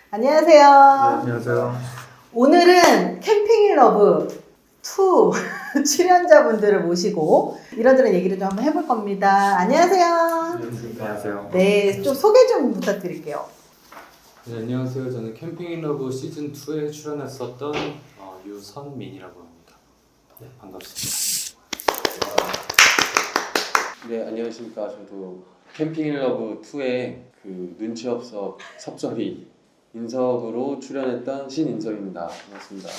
안녕하세요. 네, 안녕하세요. 오늘은 캠핑 인 러브 2 출연자분들을 모시고 이런저런 얘기를 좀 한번 해볼 겁니다. 안녕하세요. 안녕하세요. 네, 좀 소개 좀 부탁드릴게요. 네, 안녕하세요. 저는 캠핑 인 러브 시즌 2에 출연했었던 유선민이라고 합니다. 네, 반갑습니다. 네, 안녕하십니까. 저도 캠핑 인 러브 2의 그 눈치 없어 섭섭이 인석으로 출연했던 신인석입니다. 반갑습니다.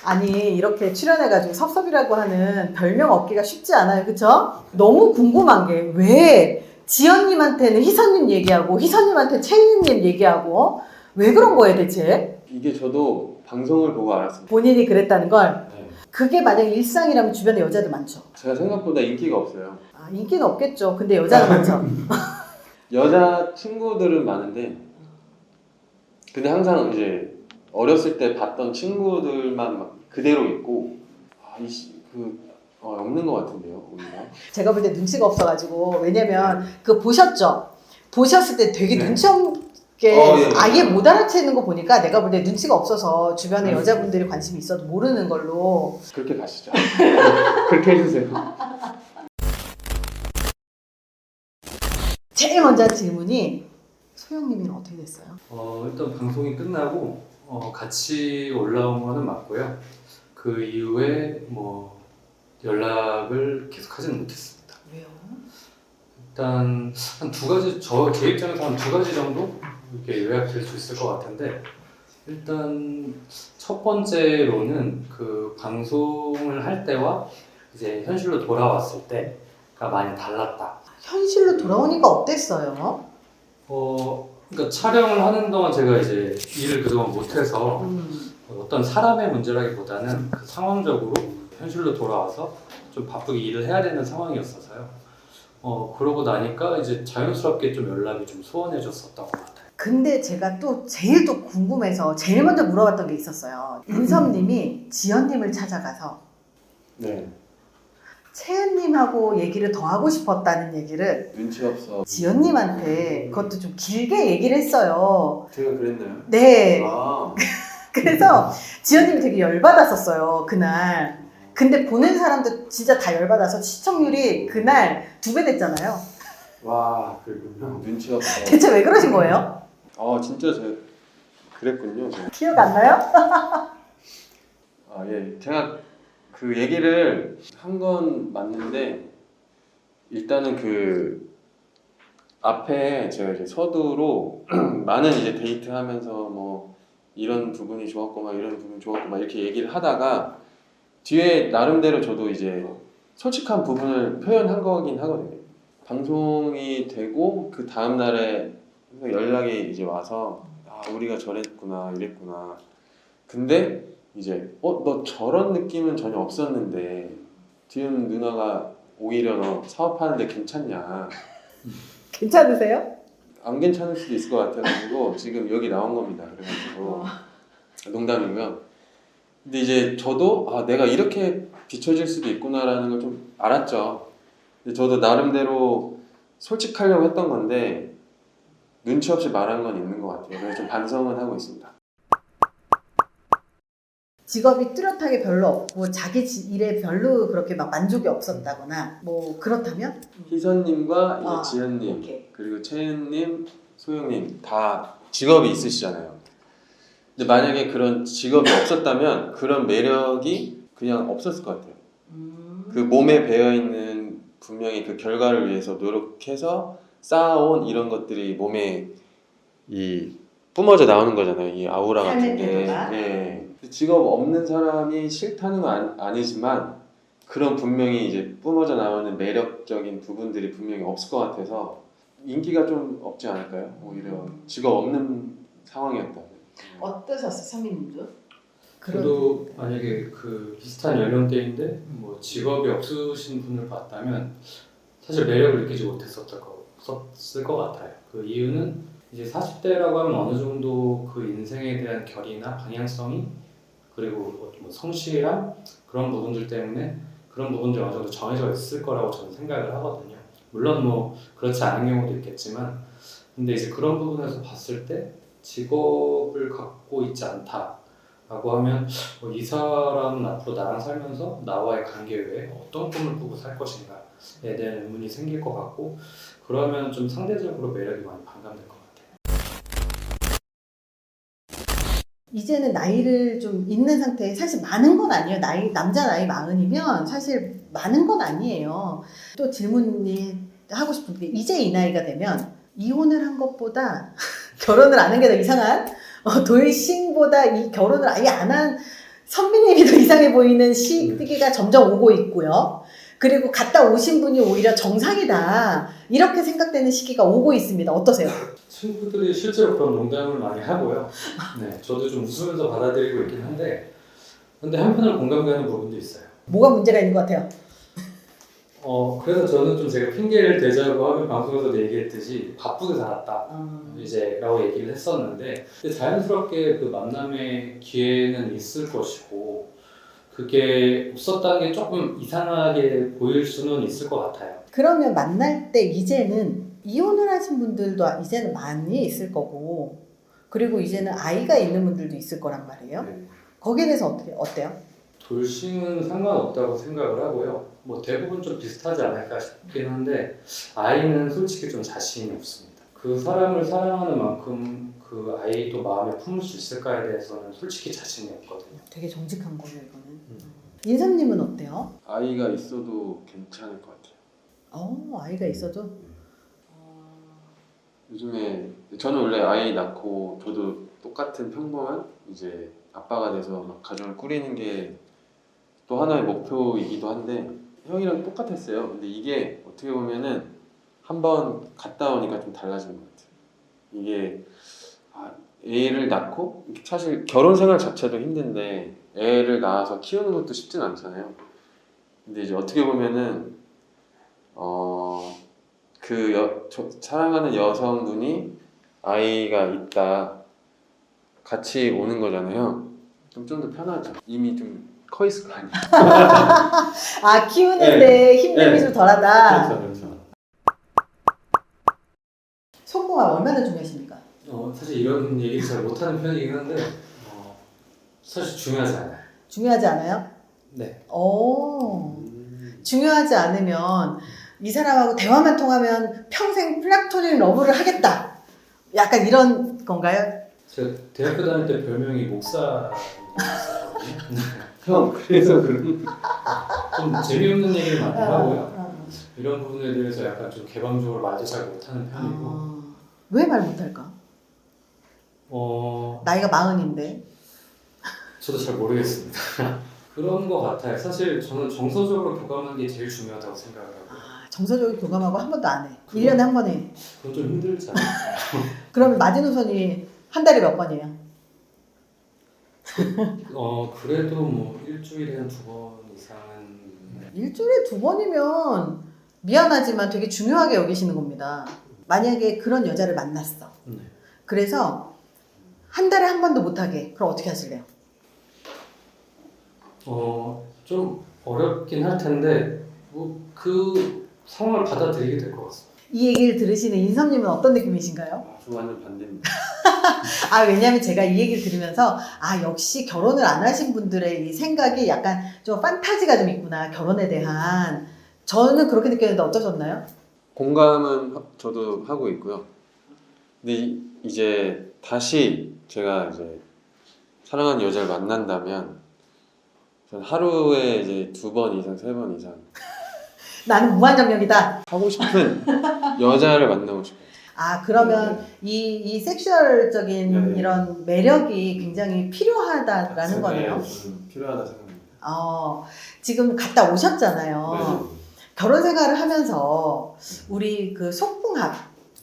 아니 이렇게 출연해가지고 섭섭이라고 하는 별명 얻기가 쉽지 않아요, 그쵸? 너무 궁금한 게 왜 지연님한테는 희선님 얘기하고 희선님한테 채인님 얘기하고 왜 그런 거예요 대체? 이게 저도 방송을 보고 알았습니다. 본인이 그랬다는 걸? 네. 그게 만약 일상이라면 주변에 여자들 많죠? 제가 생각보다 인기가 없어요. 아, 인기는 없겠죠. 근데 여자는 많죠. 여자 친구들은 많은데 근데 항상 이제 어렸을 때 봤던 친구들만 막 그대로 있고 없는 것 같은데요, 오히려. 제가 볼 때 눈치가 없어가지고 왜냐면 그거 보셨죠? 보셨을 때 되게 네. 눈치 없게 예. 아예 못 알아채는 거 보니까 내가 볼 때 눈치가 없어서 주변에 여자분들이 관심이 있어도 모르는 걸로. 그렇게 가시죠. 그렇게 해주세요. 제일 먼저 한 질문이 소영님은 어떻게 됐어요? 일단 방송이 끝나고 같이 올라온 거는 맞고요. 그 이후에 연락을 계속 하지는 못했습니다. 왜요? 일단 한 두 가지, 제 입장에서 한 두 가지 정도 이렇게 요약될 수 있을 것 같은데, 일단 첫 번째로는 그 방송을 할 때와 이제 현실로 돌아왔을 때가 많이 달랐다. 현실로 돌아오니까 어땠어요? 그러니까 촬영을 하는 동안 제가 이제 일을 그동안 못해서 어떤 사람의 문제라기보다는 그 상황적으로 현실로 돌아와서 좀 바쁘게 일을 해야 되는 상황이었어서요. 그러고 나니까 이제 자연스럽게 좀 연락이 좀 소원해졌었던 것 같아요. 근데 제가 또 제일 또 궁금해서 제일 먼저 물어봤던 게 있었어요. 인섭님이 지연님을 찾아가서 네. 채은님하고 얘기를 더 하고 싶었다는 얘기를 눈치 없어. 지연님한테 그것도 좀 길게 얘기를 했어요. 제가 그랬나요? 네. 아, 그래서 지연님이 되게 열받았었어요, 그날. 근데 보는 사람도 진짜 다 열받아서 시청률이 그날 2배 됐잖아요. 와, 그렇군요. 눈치 없어. 대체 왜 그러신 거예요? 진짜 제가 그랬군요. 제가. 기억 안 나요? 예. 제가 그 얘기를 한 건 맞는데 일단은 그 앞에 제가 이제 서두로 많은 이제 데이트하면서 뭐 이런 부분이 좋았고 막 이런 부분이 좋았고 막 이렇게 얘기를 하다가 뒤에 나름대로 저도 이제 솔직한 부분을 표현한 거긴 하거든요. 방송이 되고 그 다음 날에 연락이 이제 와서 우리가 저랬구나 이랬구나. 근데 이제 너 저런 느낌은 전혀 없었는데 지은 누나가 오히려 너 사업하는데 괜찮냐. 괜찮으세요? 안 괜찮을 수도 있을 것 같아가지고 지금 여기 나온 겁니다. 그래가지고 농담이고요. 근데 이제 저도 내가 이렇게 비춰질 수도 있구나라는 걸 좀 알았죠. 근데 저도 나름대로 솔직하려고 했던 건데 눈치 없이 말한 건 있는 것 같아요. 그래서 좀 반성은 하고 있습니다. 직업이 뚜렷하게 별로 없고 자기 일에 별로 그렇게 막 만족이 없었다거나 뭐 그렇다면? 희선님과 이제 아, 지연님 오케이. 그리고 채은님, 소영님 다 직업이 있으시잖아요. 근데 만약에 그런 직업이 없었다면 그런 매력이 그냥 없었을 것 같아요. 그 몸에 배어있는 분명히 그 결과를 위해서 노력해서 쌓아온 이런 것들이 몸에 이 뿜어져 나오는 거잖아요. 이 아우라 같은 삶의 게. 태도가? 예. 직업 없는 사람이 싫다는 건 아니지만 그런 분명히 이제 뿜어져 나오는 매력적인 부분들이 분명히 없을 것 같아서 인기가 좀 없지 않을까요? 오히려 직업 없는 상황이었다면. 어떠셨어요, 선민님도? 저도 만약에 그 비슷한 연령대인데 직업이 없으신 분을 봤다면 사실 매력을 느끼지 못했었을 것 같아요. 그 이유는 이제 40대라고 하면 어느 정도 그 인생에 대한 결이나 방향성이 그리고 성실함 그런 부분들 때문에 그런 부분들이 어느 정도 정해져 있을 거라고 저는 생각을 하거든요. 물론 그렇지 않은 경우도 있겠지만 근데 이제 그런 부분에서 봤을 때 직업을 갖고 있지 않다라고 하면 이 사람은 앞으로 나랑 살면서 나와의 관계 외에 어떤 꿈을 꾸고 살 것인가에 대한 의문이 생길 것 같고 그러면 좀 상대적으로 매력이 많이 반감될 것 같아요. 이제는 나이를 좀 있는 상태에 사실 많은 건 아니에요. 남자 나이 40이면 사실 많은 건 아니에요. 또 질문이 하고 싶은 게 이제 이 나이가 되면 이혼을 한 것보다 결혼을 안 한 게 더 이상한 돌싱보다 이 결혼을 아예 안 한 선비님이 더 이상해 보이는 시기가 점점 오고 있고요. 그리고 갔다 오신 분이 오히려 정상이다 이렇게 생각되는 시기가 오고 있습니다. 어떠세요? 친구들이 실제로 그런 농담을 많이 하고요. 네, 저도 좀 웃으면서 받아들이고 있긴 한데 근데 한편으로 공감되는 가는 부분도 있어요. 뭐가 문제가 있는 것 같아요? 그래서 저는 좀 제가 핑계를 대자고 하면 방송에서도 얘기했듯이 바쁘게 살았다 이제 라고 얘기를 했었는데 근데 자연스럽게 그 만남의 기회는 있을 것이고 그게 없었다는 게 조금 이상하게 보일 수는 있을 것 같아요. 그러면 만날 때 이제는 이혼을 하신 분들도 이제는 많이 있을 거고 그리고 이제는 아이가 있는 분들도 있을 거란 말이에요. 네. 거기에 대해서 어때요? 돌싱은 상관없다고 생각을 하고요. 뭐 대부분 좀 비슷하지 않을까 싶긴 한데 아이는 솔직히 좀 자신이 없습니다. 그 사람을 사랑하는 만큼 그 아이도 마음에 품을 수 있을까에 대해서는 솔직히 자신이 없거든요. 되게 정직한 거예요 이거는. 인삼님은 어때요? 아이가 있어도 괜찮을 것 같아요. 아이가 있어도? 요즘에 저는 원래 아이 낳고 저도 똑같은 평범한 이제 아빠가 돼서 막 가정을 꾸리는 게 또 하나의 목표이기도 한데 형이랑 똑같았어요. 근데 이게 어떻게 보면은 한번 갔다 오니까 좀 달라진 것 같아요. 이게 애를 낳고 사실 결혼 생활 자체도 힘든데 애를 낳아서 키우는 것도 쉽진 않잖아요. 근데 이제 어떻게 보면은 사랑하는 여성분이 아이가 있다 같이 오는 거잖아요. 좀 더 편하죠. 이미 좀 커 있을 거 아니에요. 키우는데 힘듦이 좀 덜하다. 그렇죠. 속궁합 얼마나 중요하십니까? 사실 이런 얘기 잘 못하는 편이긴 한데 사실 중요하지 않아요. 중요하지 않아요? 네. 중요하지 않으면 이 사람하고 대화만 통하면 평생 플라토닉 러브를 하겠다. 약간 이런 건가요? 제가 대학교 다닐 때 별명이 목사였었거든요. 형 그래서 그런 좀 재미없는 얘기를 많이 하고요. 이런 부분에 대해서 약간 좀 개방적으로 말도 잘 못하는 편이고. 왜 말 못할까? 나이가 40인데. 저도 잘 모르겠습니다. 그런 거 같아요. 사실 저는 정서적으로 교감하는 게 제일 중요하다고 생각을 하고. 정서적으로 교감하고 한 번도 안 해. 1년에 한 번 해. 그건 좀 힘들지 않아요? 그러면 마지노선이 한 달에 몇 번이에요? 그래도 뭐 일주일에 한 2번 이상은. 일주일에 2번이면 미안하지만 되게 중요하게 여기시는 겁니다. 만약에 그런 여자를 만났어. 네. 그래서 한 달에 한 번도 못하게. 그럼 어떻게 하실래요? 좀 어렵긴 할 텐데 뭐 그 상황을 받아들이게 될 것 같습니다. 이 얘기를 들으시는 인섭님은 어떤 느낌이신가요? 저 완전 반대입니다. 왜냐면 제가 이 얘기를 들으면서 역시 결혼을 안 하신 분들의 이 생각이 약간 좀 판타지가 좀 있구나. 결혼에 대한. 저는 그렇게 느꼈는데 어떠셨나요? 공감은 저도 하고 있고요. 근데 이제 다시 제가 이제 사랑하는 여자를 만난다면 전 하루에 이제 2번 이상, 3번 이상 나는 무한정력이다. 하고 싶은 여자를 만나고 싶어요. 그러면 이 섹슈얼적인 네. 이런 매력이 굉장히 필요하다라는 거네요. 필요하다 생각합니다. 지금 갔다 오셨잖아요. 네. 결혼 생활을 하면서 우리 그 속궁합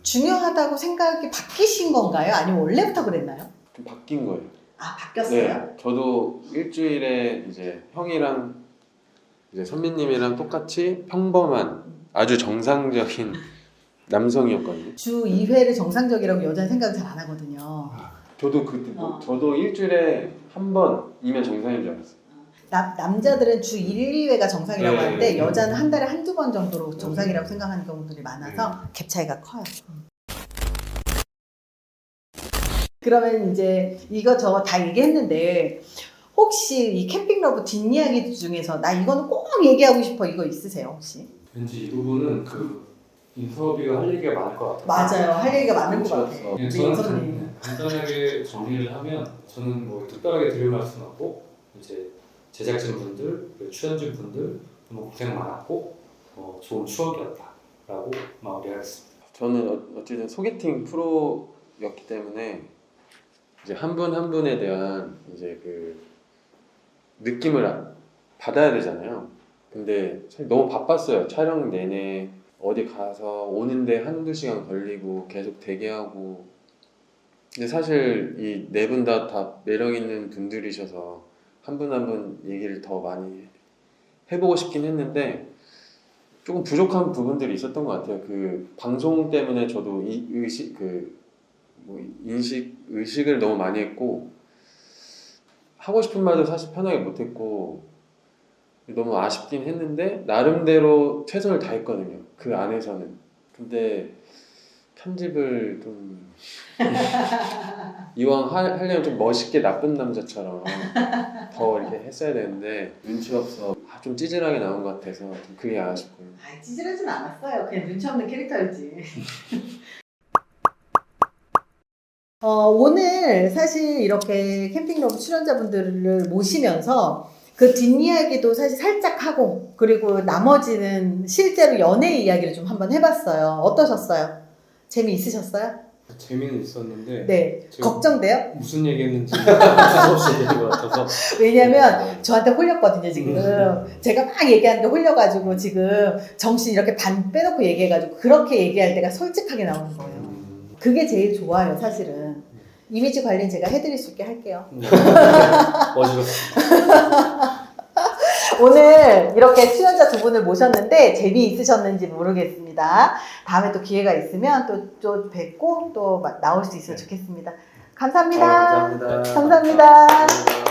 중요하다고 생각이 바뀌신 건가요? 아니면 원래부터 그랬나요? 좀 바뀐 거예요. 바뀌었어요? 네, 저도 일주일에 이제 형이랑 이제 선배님이랑 똑같이 평범한 아주 정상적인 남성이었거든요. 주 2회를 정상적이라고 여자는 생각 잘 안 하거든요. 저도 그때 저도 일주일에 한 번이면 정상인 줄 알았어요. 남자들은 주 1, 2회가 정상이라고 네, 하는데 네. 여자는 한 달에 한두 번 정도로 정상이라고 생각하는 경우들이 많아서 갭 차이가 커요. 그러면 이제 이것저것 다 얘기했는데 혹시 이 캠핑러브 뒷이야기 중에서 나 이거는 꼭 얘기하고 싶어 이거 있으세요 혹시? 왠지 이 부분은 그 인서비가 할 얘기가 많을 것 같아요. 맞아요. 할 얘기가 많은 것 같아요. 그렇죠. 네, 우리 저는 영선님. 간단하게 정리를 하면 저는 뭐 특별하게 드릴 말씀은 없고 이제 제작진분들, 그리고 출연진분들 너무 고생 많았고 좋은 추억이었다라고 마무리하겠습니다. 저는 어쨌든 소개팅 프로였기 때문에 이제 한 분 한 분에 대한 이제 그 느낌을 받아야 되잖아요. 근데 사실 너무 바빴어요. 촬영 내내 어디 가서 오는데 한두 시간 걸리고 계속 대기하고. 근데 사실 이 네 분 다 매력 있는 분들이셔서 한 분 한 분 얘기를 더 많이 해보고 싶긴 했는데 조금 부족한 부분들이 있었던 것 같아요. 그 방송 때문에 저도 이 의식을 너무 많이 했고 하고 싶은 말도 사실 편하게 못했고 너무 아쉽긴 했는데 나름대로 최선을 다했거든요. 그 안에서는. 근데 편집을 좀 이왕 하려면 좀 멋있게 나쁜 남자처럼 더 이렇게 했어야 되는데 눈치 없어 좀 찌질하게 나온 것 같아서 좀 그게 아쉽고요. 아, 찌질하진 않았어요. 그냥 눈치 없는 캐릭터였지. 오늘 사실 이렇게 캠핑러브 출연자분들을 모시면서 그 뒷이야기도 사실 살짝 하고 그리고 나머지는 실제로 연애 이야기를 좀 한번 해봤어요. 어떠셨어요? 재미있으셨어요? 재미는 있었는데 네. 제가 걱정돼요? 무슨 얘기했는지 없이 얘기한 것 같아서 왜냐면 저한테 홀렸거든요 지금. 제가 막 얘기하는데 홀려가지고 지금 정신 이렇게 반 빼놓고 얘기해가지고 그렇게 얘기할 때가 솔직하게 나오는 거예요. 그게 제일 좋아요 사실은. 이미지 관리는 제가 해드릴 수 있게 할게요. 멋있었습니다. 오늘 이렇게 출연자 두 분을 모셨는데 재미있으셨는지 모르겠습니다. 다음에 또 기회가 있으면 또 뵙고 또 나올 수 있으면 좋겠습니다. 감사합니다. 감사합니다. 감사합니다.